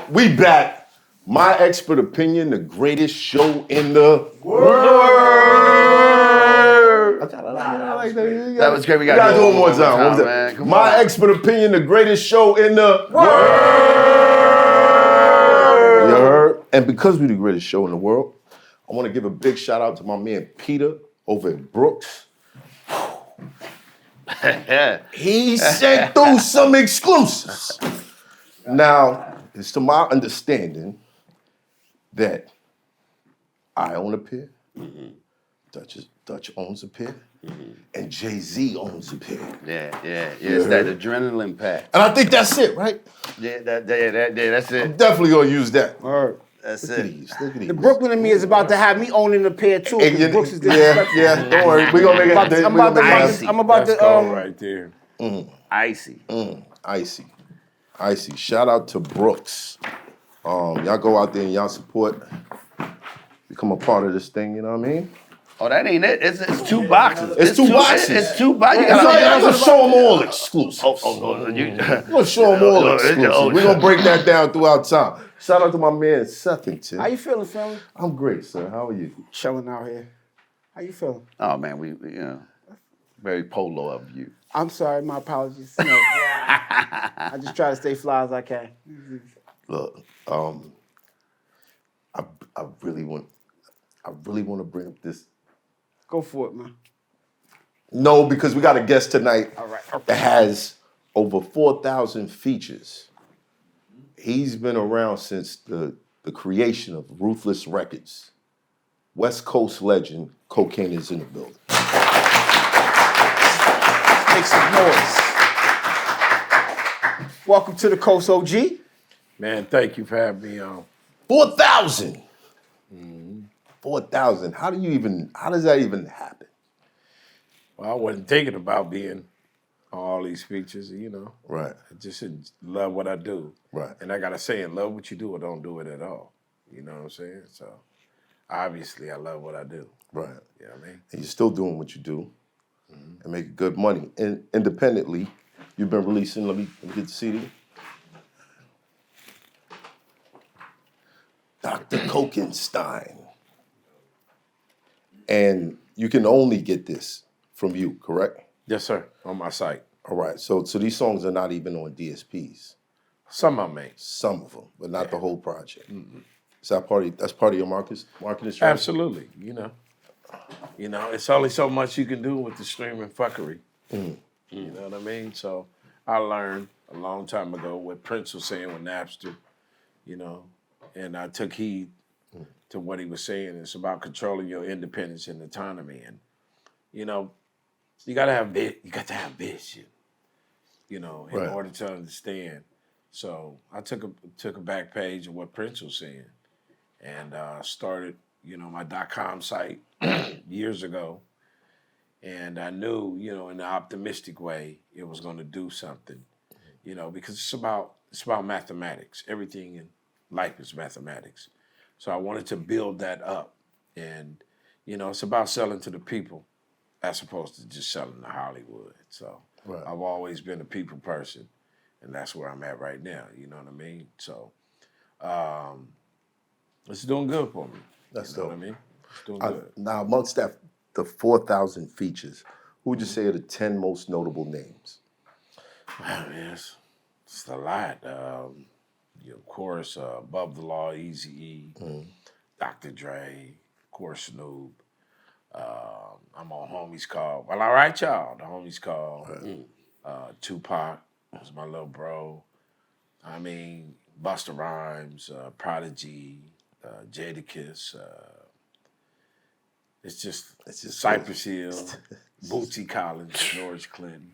We back. My expert opinion, the greatest show in the world. That was great. We gotta do it one more time. What was that? My expert opinion, the greatest show in the world. You heard? And because we're the greatest show in the world, I want to give a big shout out to my man Peter over at Brooks. He sent through some exclusives. Now, it's to my understanding that I own a pair, Dutch owns a pair, and Jay-Z owns a pair. Yeah. It's that adrenaline pack. And I think that's it, right? Yeah, that's it. I'm definitely gonna use that. That's Look at it. these, look at these. The Brooklyn in me is about to have me owning a pair too. And Brooks is disrespectful. yeah, don't worry. We're gonna make it. I'm about to right there. Icy. Icy. Shout out to Brooks. Y'all go out there and y'all support, become a part of this thing, you know what I mean? Oh, that ain't it. It's 2 boxes. It's two boxes. It's 2 boxes. I'm gonna show them all exclusive. You. I'm gonna show them all exclusive. We're gonna break that down throughout time. Shout out to my man Seth. How you feeling, family? I'm great, sir. How are you? Chilling out here. How you feeling? Oh man, we very polo of you. I'm sorry, my apologies. No. I just try to stay fly as I can. Look, I really want to bring up this. Go for it, man. No, because we got a guest tonight All right. that has over 4,000 features. He's been around since the creation of Ruthless Records. West Coast legend, Kokane is in the building. Make some noise. Welcome to the Coast OG. Man, thank you for having me on. 4,000. 4,000. How does that even happen? Well, I wasn't thinking about being on all these features, Right. I just love what I do. Right. And I got to say, love what you do or don't do it at all. You know what I'm saying? So, obviously, I love what I do. Right. You know what I mean? And you're still doing what you do and making good money. And independently, you've been releasing, let me get the CD. Dr. Kokenstein. And you can only get this from you, correct? Yes, sir. On my site. All right. So these songs are not even on DSPs. Some I make. Some of them, but not the whole project. Is that that's part of your marketing strategy? Absolutely. It's only so much you can do with the streaming fuckery. You know what I mean? So I learned a long time ago what Prince was saying with Napster, and I took heed to what he was saying. It's about controlling your independence and autonomy. And, you got to have vision, in order to understand. So I took a back page of what Prince was saying and started, my .com site years ago. And I knew, in an optimistic way, it was going to do something, because it's about mathematics. Everything in life is mathematics. So I wanted to build that up. And, it's about selling to the people as opposed to just selling to Hollywood. So I've always been a people person. And that's where I'm at right now. You know what I mean? So it's doing good for me. That's what I mean? It's doing good. Now, amongst the 4,000 features, who would you say are the 10 most notable names? Man, it's a lot. Of course, Above the Law, Eazy-E, Dr. Dre, of course, Snoop. I'm on Homies Call. Well, all right, y'all. The Homies Call. Tupac was my little bro. I mean, Busta Rhymes, Prodigy, Jadakiss. It's just Cypress Hill, Bootsy Collins, George Clinton,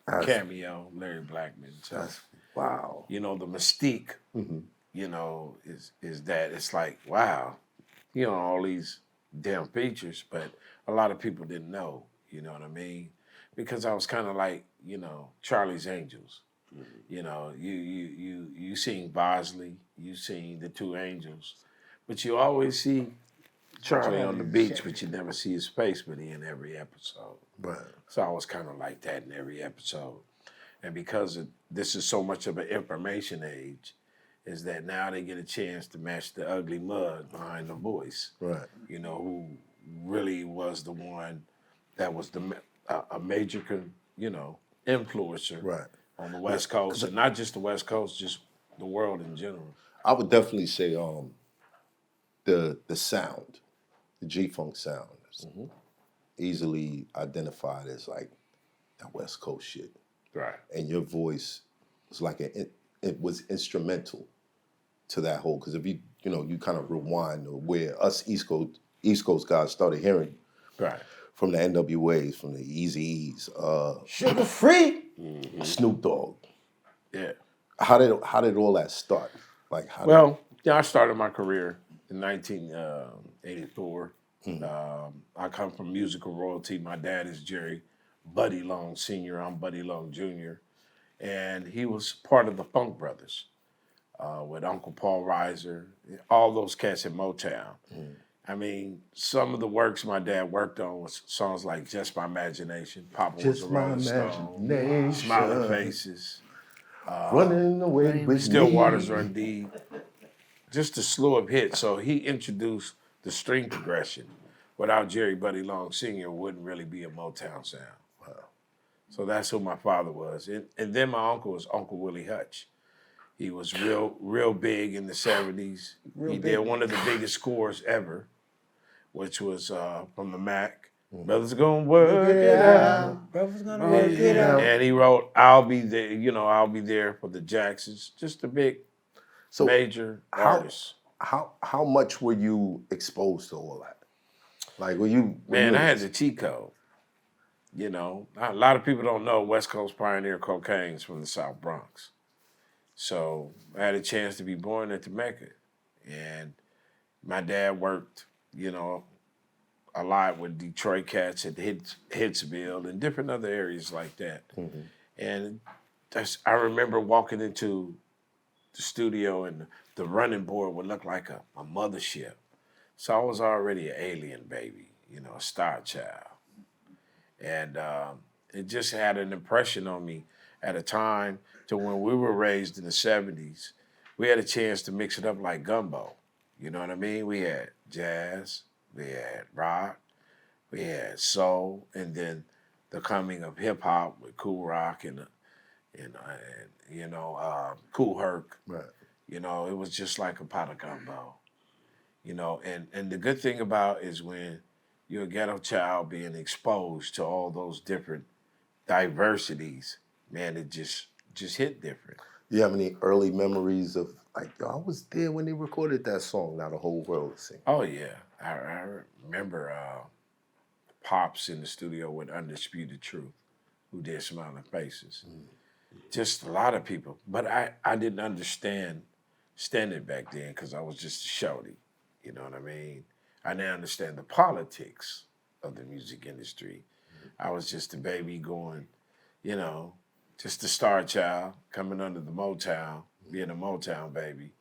Cameo, Larry Blackmon. So, wow. The mystique, is that it's like, wow, all these damn features, but a lot of people didn't know, you know what I mean? Because I was kind of like, Charlie's Angels. You seen Bosley, you seen the Two Angels, but you always see Charlie on the beach, but you never see his face, but he in every episode. Right. So I was kind of like that in every episode. And because this is so much of an information age, is that now they get a chance to match the ugly mud behind the voice. Right. You know, who really was the one that was a major, influencer Right. on the West Coast, and not just the West Coast, just the world in general. I would definitely say the sound, the G-Funk sound is easily identified as like that West Coast shit. Right. And your voice was like it was instrumental to that whole, because if you kind of rewind to where us East Coast guys started hearing Right. from the NWAs, from the Eazy-E's, Sugar free. Snoop Dogg. Yeah. How did all that start? Like I started my career in 1984. I come from musical royalty. My dad is Jerry Buddy Long Sr. I'm Buddy Long Jr. And he was part of the Funk Brothers with Uncle Paul Reiser, all those cats in Motown. I mean, some of the works my dad worked on was songs like Just My Imagination, Papa Was a Rolling Stone, Smiling Faces, running away with Still me. Waters Run Deep, just a slew of hits. So he introduced the string progression. Without Jerry Buddy Long Sr., it wouldn't really be a Motown sound. Wow. So that's who my father was. And then my uncle was Uncle Willie Hutch. He was real big in the 70s. He did one of the biggest scores ever, which was from the Mac. Brothers gonna work it out. Brothers gonna work it out. And he wrote, I'll be there, I'll be there for the Jacksons. Just a big, major artist. How much were you exposed to all that? Like, were you... Man, I had the cheat code. A lot of people don't know West Coast pioneer Kokane's from the South Bronx. So I had a chance to be born at the Mecca. And my dad worked, a lot with Detroit cats at Hitsville and different other areas like that. And I remember walking into the studio and the running board would look like a mothership. So I was already an alien baby, a star child. And it just had an impression on me at a time to when we were raised in the 70s. We had a chance to mix it up like gumbo. You know what I mean? We had jazz, we had rock, we had soul, and then the coming of hip hop with Cool Rock and Cool Herc. Right. It was just like a pot of gumbo. And the good thing about is when you're a ghetto child being exposed to all those different diversities, man, it just hit different. Do you have any early memories of, like, yo, I was there when they recorded that song, Now the Whole World is Singing? Oh, yeah. I remember Pops in the studio with Undisputed Truth, who did Smiling Faces. Just a lot of people. But I didn't understand it back then because I was just a shorty. You know what I mean? I didn't understand the politics of the music industry. I was just a baby going, just a star child coming under the Motown, being a Motown baby.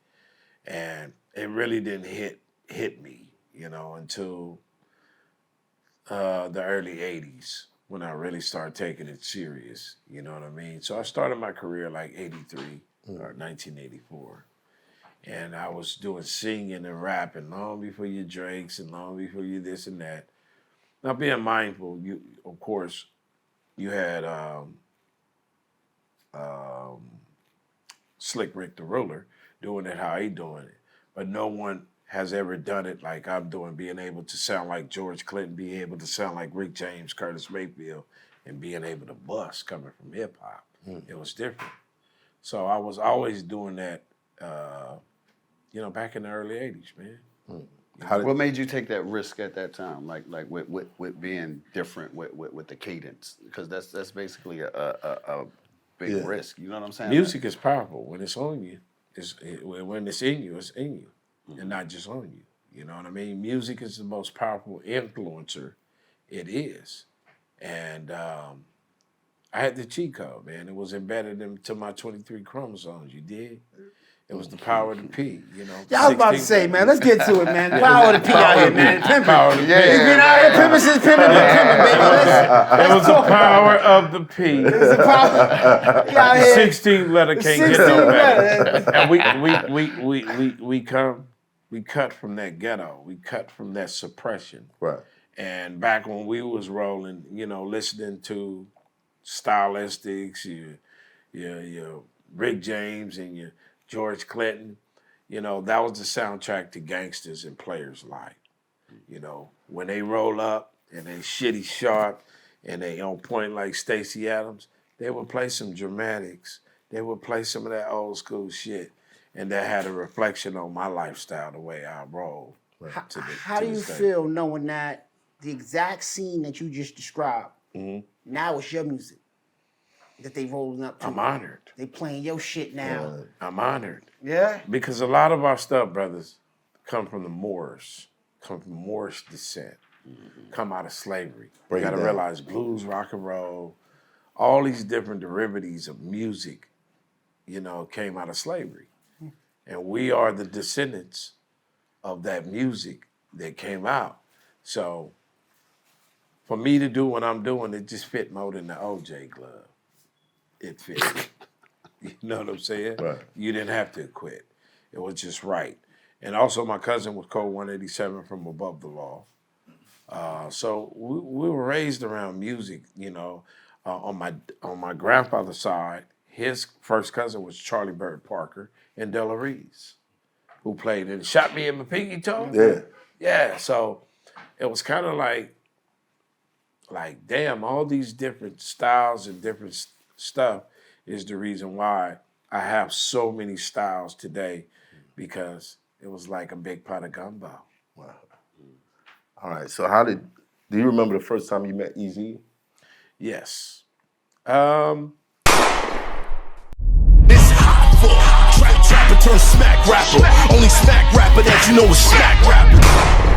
And it really didn't hit me, until the early 80s when I really started taking it serious. You know what I mean? So I started my career like 83 or 1984. And I was doing singing and rapping long before your Drakes and long before you this and that. Now, being mindful, of course, you had Slick Rick the Ruler doing it how he doing it. But no one has ever done it like I'm doing, being able to sound like George Clinton, being able to sound like Rick James, Curtis Mayfield, and being able to bust coming from hip hop. It was different. So I was always doing that, back in the early 80s, man. What made you take that risk at that time, like with being different with the cadence? Because that's basically a big risk. You know what I'm saying? Music is powerful when it's on you. When it's in you, and not just on you. You know what I mean? Music is the most powerful influencer it is, and I had the cheat code, man. It was embedded into my 23 chromosomes. You did. It was the power of the P, you know. Yeah, I was about to 16 say, man, let's get to it, man. Power of the P out here, man. Power Pimping. of the P. He's been out here pimping since pimping, baby. It was the power of the P. It's the power. He out here. 16th letter can't get 16th no better. letter. And we cut from that ghetto. We cut from that suppression. Right. And back when we was rolling, you know, listening to Stylistics, your Rick James and your George Clinton, you know, that was the soundtrack to gangsters and players' life. You know, when they roll up and they shitty sharp and they on point like Stacey Adams, they would play some dramatics. They would play some of that old school shit. And that had a reflection on my lifestyle, the way I roll. How do you feel knowing that the exact scene that you just described, now it's your music that they rolling up to? I'm honored. They playing your shit now. I'm honored. Yeah? Because a lot of our stuff, brothers, come from the Moors, come from Moorish descent, come out of slavery. You got to realize blues, rock and roll, all these different derivatives of music, you know, came out of slavery. And we are the descendants of that music that came out. So for me to do what I'm doing, it just fit more than the OJ glove. It fit. You know what I'm saying? Right. You didn't have to quit. It was just right. And also my cousin was code 187 from Above the Law. So we were raised around music, you know. On my grandfather's side, his first cousin was Charlie Bird Parker and Della Reese, who played in Shot Me in My Pinky Toe. Yeah. Yeah, so it was kind of like, damn, all these different styles and different stuff is the reason why I have so many styles today, because it was like a big pot of gumbo. Wow. All right, so do you remember the first time you met Eazy-E? Yes. It's hot for trapper turn smack rapper. Only smack rapper that you know is smack rapper.